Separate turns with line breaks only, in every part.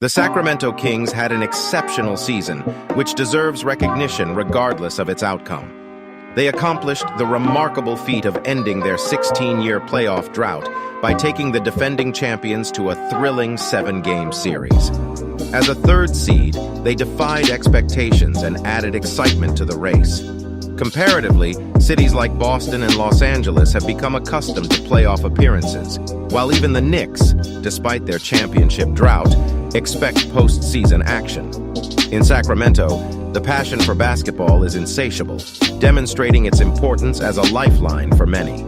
The Sacramento Kings had an exceptional season, which deserves recognition regardless of its outcome. They accomplished the remarkable feat of ending their 16-year playoff drought by taking the defending champions to a thrilling 7-game series. As a third seed, they defied expectations and added excitement to the race. Comparatively, cities like Boston and Los Angeles have become accustomed to playoff appearances, while even the Knicks, despite their championship drought, expect postseason action. In Sacramento, the passion for basketball is insatiable, demonstrating its importance as a lifeline for many.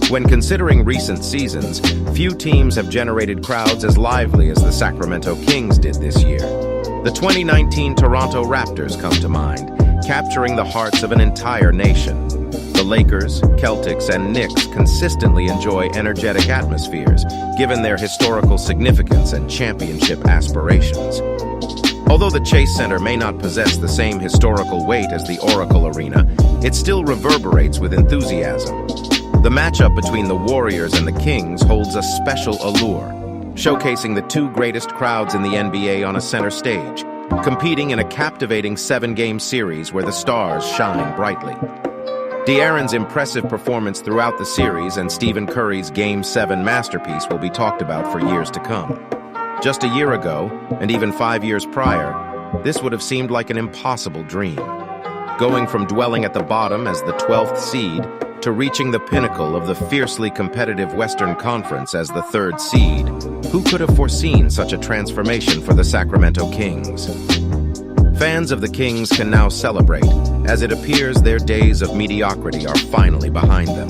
When considering recent seasons, few teams have generated crowds as lively as the Sacramento Kings did this year. The 2019 Toronto Raptors come to mind, capturing the hearts of an entire nation. The Lakers, Celtics, and Knicks consistently enjoy energetic atmospheres, given their historical significance and championship aspirations. Although the Chase Center may not possess the same historical weight as the Oracle Arena, it still reverberates with enthusiasm. The matchup between the Warriors and the Kings holds a special allure, showcasing the two greatest crowds in the NBA on a center stage, competing in a captivating 7-game series where the stars shine brightly. De'Aaron's impressive performance throughout the series and Stephen Curry's Game 7 masterpiece will be talked about for years to come. Just a year ago, and even 5 years prior, this would have seemed like an impossible dream. Going from dwelling at the bottom as the 12th seed to reaching the pinnacle of the fiercely competitive Western Conference as the 3rd seed, who could have foreseen such a transformation for the Sacramento Kings? Fans of the Kings can now celebrate, as it appears their days of mediocrity are finally behind them.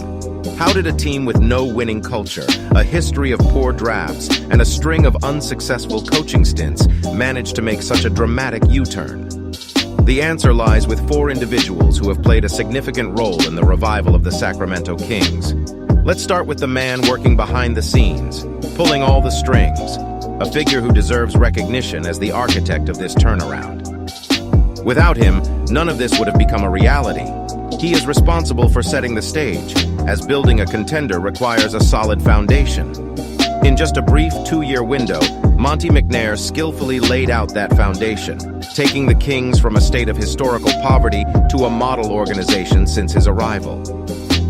How did a team with no winning culture, a history of poor drafts, and a string of unsuccessful coaching stints manage to make such a dramatic U-turn? The answer lies with 4 individuals who have played a significant role in the revival of the Sacramento Kings. Let's start with the man working behind the scenes, pulling all the strings, a figure who deserves recognition as the architect of this turnaround. Without him, none of this would have become a reality. He is responsible for setting the stage, as building a contender requires a solid foundation. In just a brief 2-year window, Monte McNair skillfully laid out that foundation, taking the Kings from a state of historical poverty to a model organization since his arrival.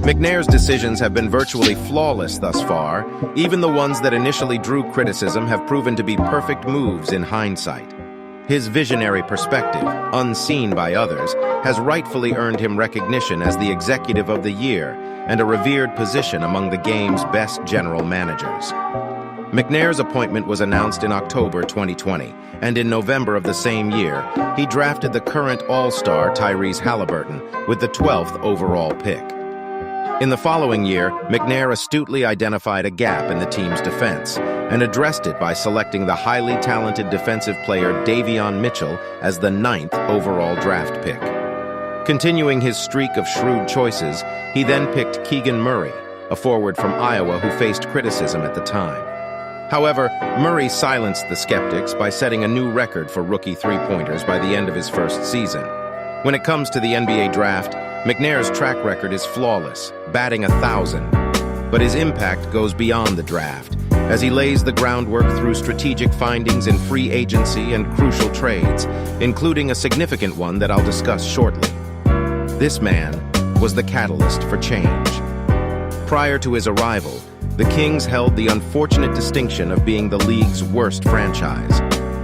McNair's decisions have been virtually flawless thus far. Even the ones that initially drew criticism have proven to be perfect moves in hindsight. His visionary perspective, unseen by others, has rightfully earned him recognition as the Executive of the Year and a revered position among the game's best general managers. McNair's appointment was announced in October 2020, and in November of the same year, he drafted the current All-Star Tyrese Halliburton with the 12th overall pick. In the following year, McNair astutely identified a gap in the team's defense and addressed it by selecting the highly talented defensive player Davion Mitchell as the 9th overall draft pick. Continuing his streak of shrewd choices, he then picked Keegan Murray, a forward from Iowa who faced criticism at the time. However, Murray silenced the skeptics by setting a new record for rookie three-pointers by the end of his first season. When it comes to the NBA draft, McNair's track record is flawless, batting 1,000. But his impact goes beyond the draft, as he lays the groundwork through strategic findings in free agency and crucial trades, including a significant one that I'll discuss shortly. This man was the catalyst for change. Prior to his arrival, the Kings held the unfortunate distinction of being the league's worst franchise.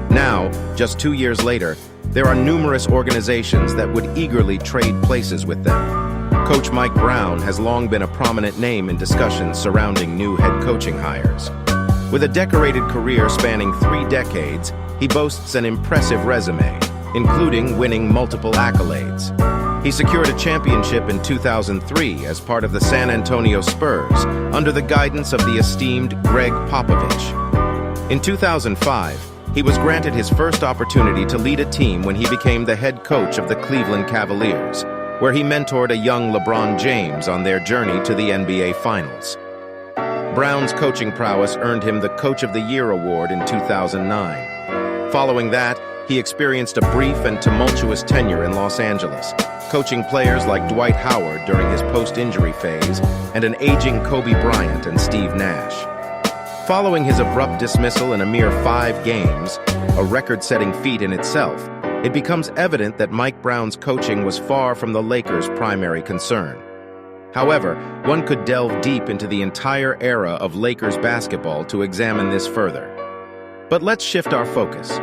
Now, just 2 years later, there are numerous organizations that would eagerly trade places with them. Coach Mike Brown has long been a prominent name in discussions surrounding new head coaching hires. With a decorated career spanning 3 decades, he boasts an impressive resume, including winning multiple accolades. He secured a championship in 2003 as part of the San Antonio Spurs under the guidance of the esteemed Greg Popovich. In 2005, he was granted his first opportunity to lead a team when he became the head coach of the Cleveland Cavaliers, where he mentored a young LeBron James on their journey to the NBA Finals. Brown's coaching prowess earned him the Coach of the Year award in 2009. Following that, he experienced a brief and tumultuous tenure in Los Angeles, coaching players like Dwight Howard during his post-injury phase and an aging Kobe Bryant and Steve Nash. Following his abrupt dismissal in a mere 5 games, a record-setting feat in itself, it becomes evident that Mike Brown's coaching was far from the Lakers' primary concern. However, one could delve deep into the entire era of Lakers basketball to examine this further. But let's shift our focus.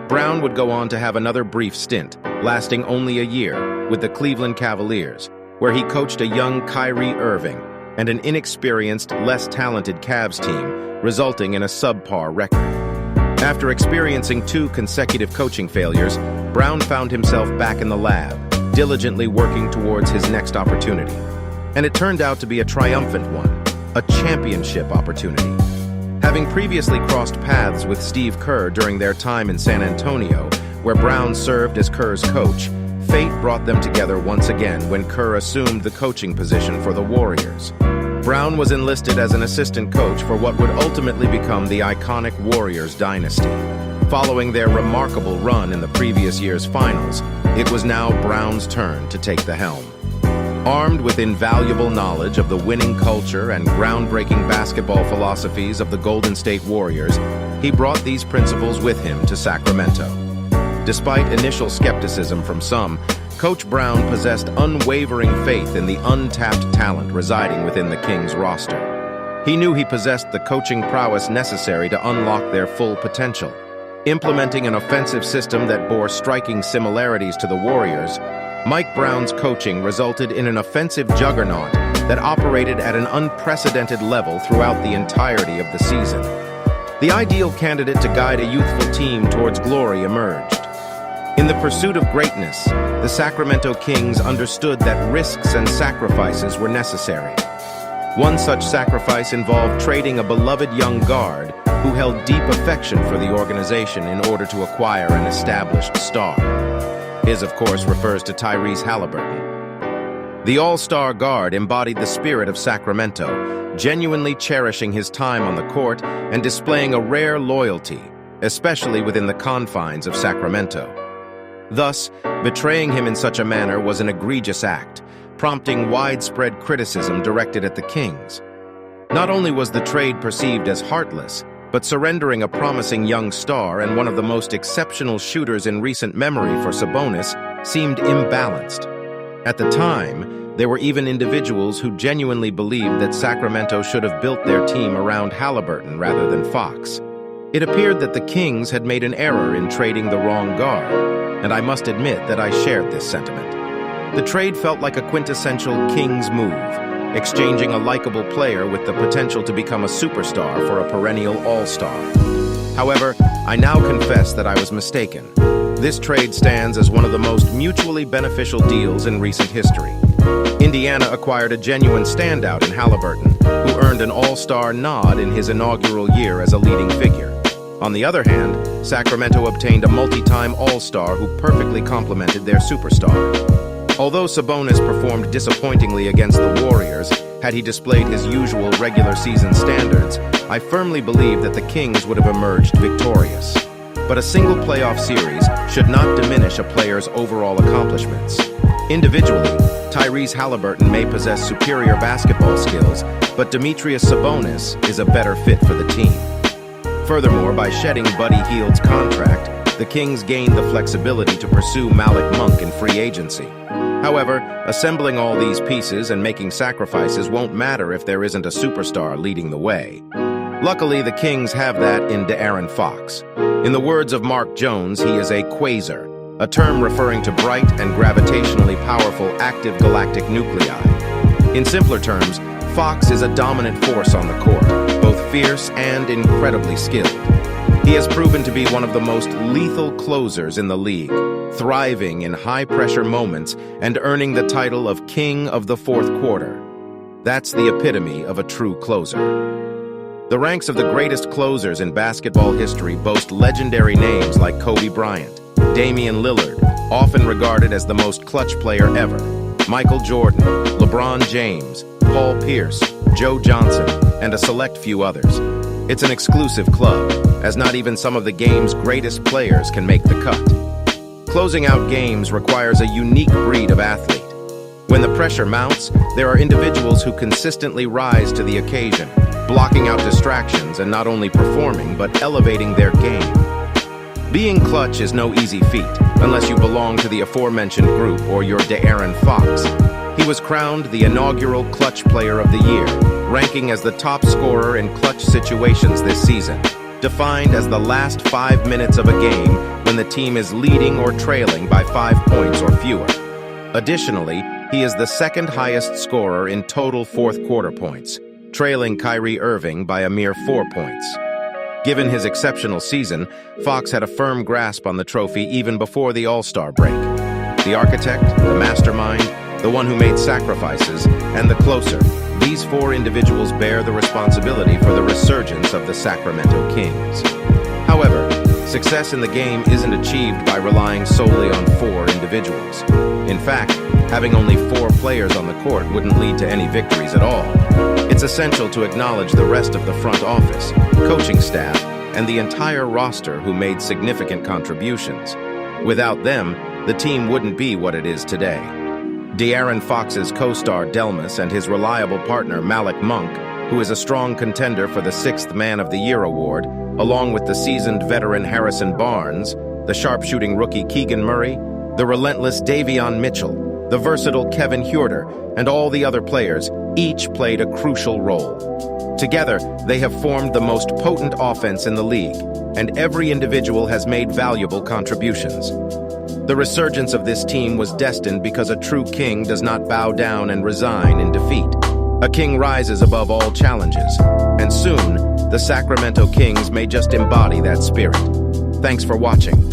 Brown would go on to have another brief stint, lasting only a year, with the Cleveland Cavaliers, where he coached a young Kyrie Irving and an inexperienced, less talented Cavs team, resulting in a subpar record. After experiencing 2 consecutive coaching failures, Brown found himself back in the lab, diligently working towards his next opportunity. And it turned out to be a triumphant one, a championship opportunity. Having previously crossed paths with Steve Kerr during their time in San Antonio, where Brown served as Kerr's coach, fate brought them together once again when Kerr assumed the coaching position for the Warriors. Brown was enlisted as an assistant coach for what would ultimately become the iconic Warriors dynasty. Following their remarkable run in the previous year's finals, it was now Brown's turn to take the helm. Armed with invaluable knowledge of the winning culture and groundbreaking basketball philosophies of the Golden State Warriors, he brought these principles with him to Sacramento. Despite initial skepticism from some, Coach Brown possessed unwavering faith in the untapped talent residing within the Kings roster. He knew he possessed the coaching prowess necessary to unlock their full potential. Implementing an offensive system that bore striking similarities to the Warriors, Mike Brown's coaching resulted in an offensive juggernaut that operated at an unprecedented level throughout the entirety of the season. The ideal candidate to guide a youthful team towards glory emerged. In the pursuit of greatness, the Sacramento Kings understood that risks and sacrifices were necessary. One such sacrifice involved trading a beloved young guard who held deep affection for the organization in order to acquire an established star. His, of course, refers to Tyrese Halliburton. The all-star guard embodied the spirit of Sacramento, genuinely cherishing his time on the court and displaying a rare loyalty, especially within the confines of Sacramento. Thus, betraying him in such a manner was an egregious act, prompting widespread criticism directed at the Kings. Not only was the trade perceived as heartless, but surrendering a promising young star and one of the most exceptional shooters in recent memory for Sabonis seemed imbalanced. At the time, there were even individuals who genuinely believed that Sacramento should have built their team around Halliburton rather than Fox. It appeared that the Kings had made an error in trading the wrong guard, and I must admit that I shared this sentiment. The trade felt like a quintessential Kings move, exchanging a likable player with the potential to become a superstar for a perennial all-star. However, I now confess that I was mistaken. This trade stands as one of the most mutually beneficial deals in recent history. Indiana acquired a genuine standout in Halliburton, who earned an all-star nod in his inaugural year as a leading figure. On the other hand, Sacramento obtained a multi-time all-star who perfectly complemented their superstar. Although Sabonis performed disappointingly against the Warriors, had he displayed his usual regular season standards, I firmly believe that the Kings would have emerged victorious. But a single playoff series should not diminish a player's overall accomplishments. Individually, Tyrese Halliburton may possess superior basketball skills, but Demetrius Sabonis is a better fit for the team. Furthermore, by shedding Buddy Hield's contract, the Kings gained the flexibility to pursue Malik Monk in free agency. However, assembling all these pieces and making sacrifices won't matter if there isn't a superstar leading the way. Luckily, the Kings have that in De'Aaron Fox. In the words of Mark Jones, he is a quasar, a term referring to bright and gravitationally powerful active galactic nuclei. In simpler terms, Fox is a dominant force on the court, both fierce and incredibly skilled. He has proven to be one of the most lethal closers in the league, thriving in high-pressure moments and earning the title of King of the Fourth Quarter. That's the epitome of a true closer. The ranks of the greatest closers in basketball history boast legendary names like Kobe Bryant, Damian Lillard, often regarded as the most clutch player ever, Michael Jordan, LeBron James, Paul Pierce, Joe Johnson, and a select few others. It's an exclusive club, as not even some of the game's greatest players can make the cut. Closing out games requires a unique breed of athlete. When the pressure mounts, there are individuals who consistently rise to the occasion, blocking out distractions and not only performing but elevating their game. Being clutch is no easy feat, unless you belong to the aforementioned group or you're De'Aaron Fox. He was crowned the inaugural Clutch Player of the Year, ranking as the top scorer in clutch situations this season, defined as the last 5 minutes of a game when the team is leading or trailing by 5 points or fewer. Additionally, he is the second highest scorer in total fourth quarter points, trailing Kyrie Irving by a mere 4 points. Given his exceptional season, Fox had a firm grasp on the trophy even before the All-Star break. The architect, the mastermind, the one who made sacrifices, and the closer, these 4 individuals bear the responsibility for the resurgence of the Sacramento Kings. However, success in the game isn't achieved by relying solely on 4 individuals. In fact, having only 4 players on the court wouldn't lead to any victories at all. It's essential to acknowledge the rest of the front office, coaching staff, and the entire roster who made significant contributions. Without them, the team wouldn't be what it is today. De'Aaron Fox's co-star Delmas and his reliable partner Malik Monk, who is a strong contender for the 6th Man of the Year award, along with the seasoned veteran Harrison Barnes, the sharpshooting rookie Keegan Murray, the relentless Davion Mitchell, the versatile Kevin Huerter, and all the other players, each played a crucial role. Together, they have formed the most potent offense in the league, and every individual has made valuable contributions. The resurgence of this team was destined because a true king does not bow down and resign in defeat. A king rises above all challenges, and soon, the Sacramento Kings may just embody that spirit. Thanks for watching.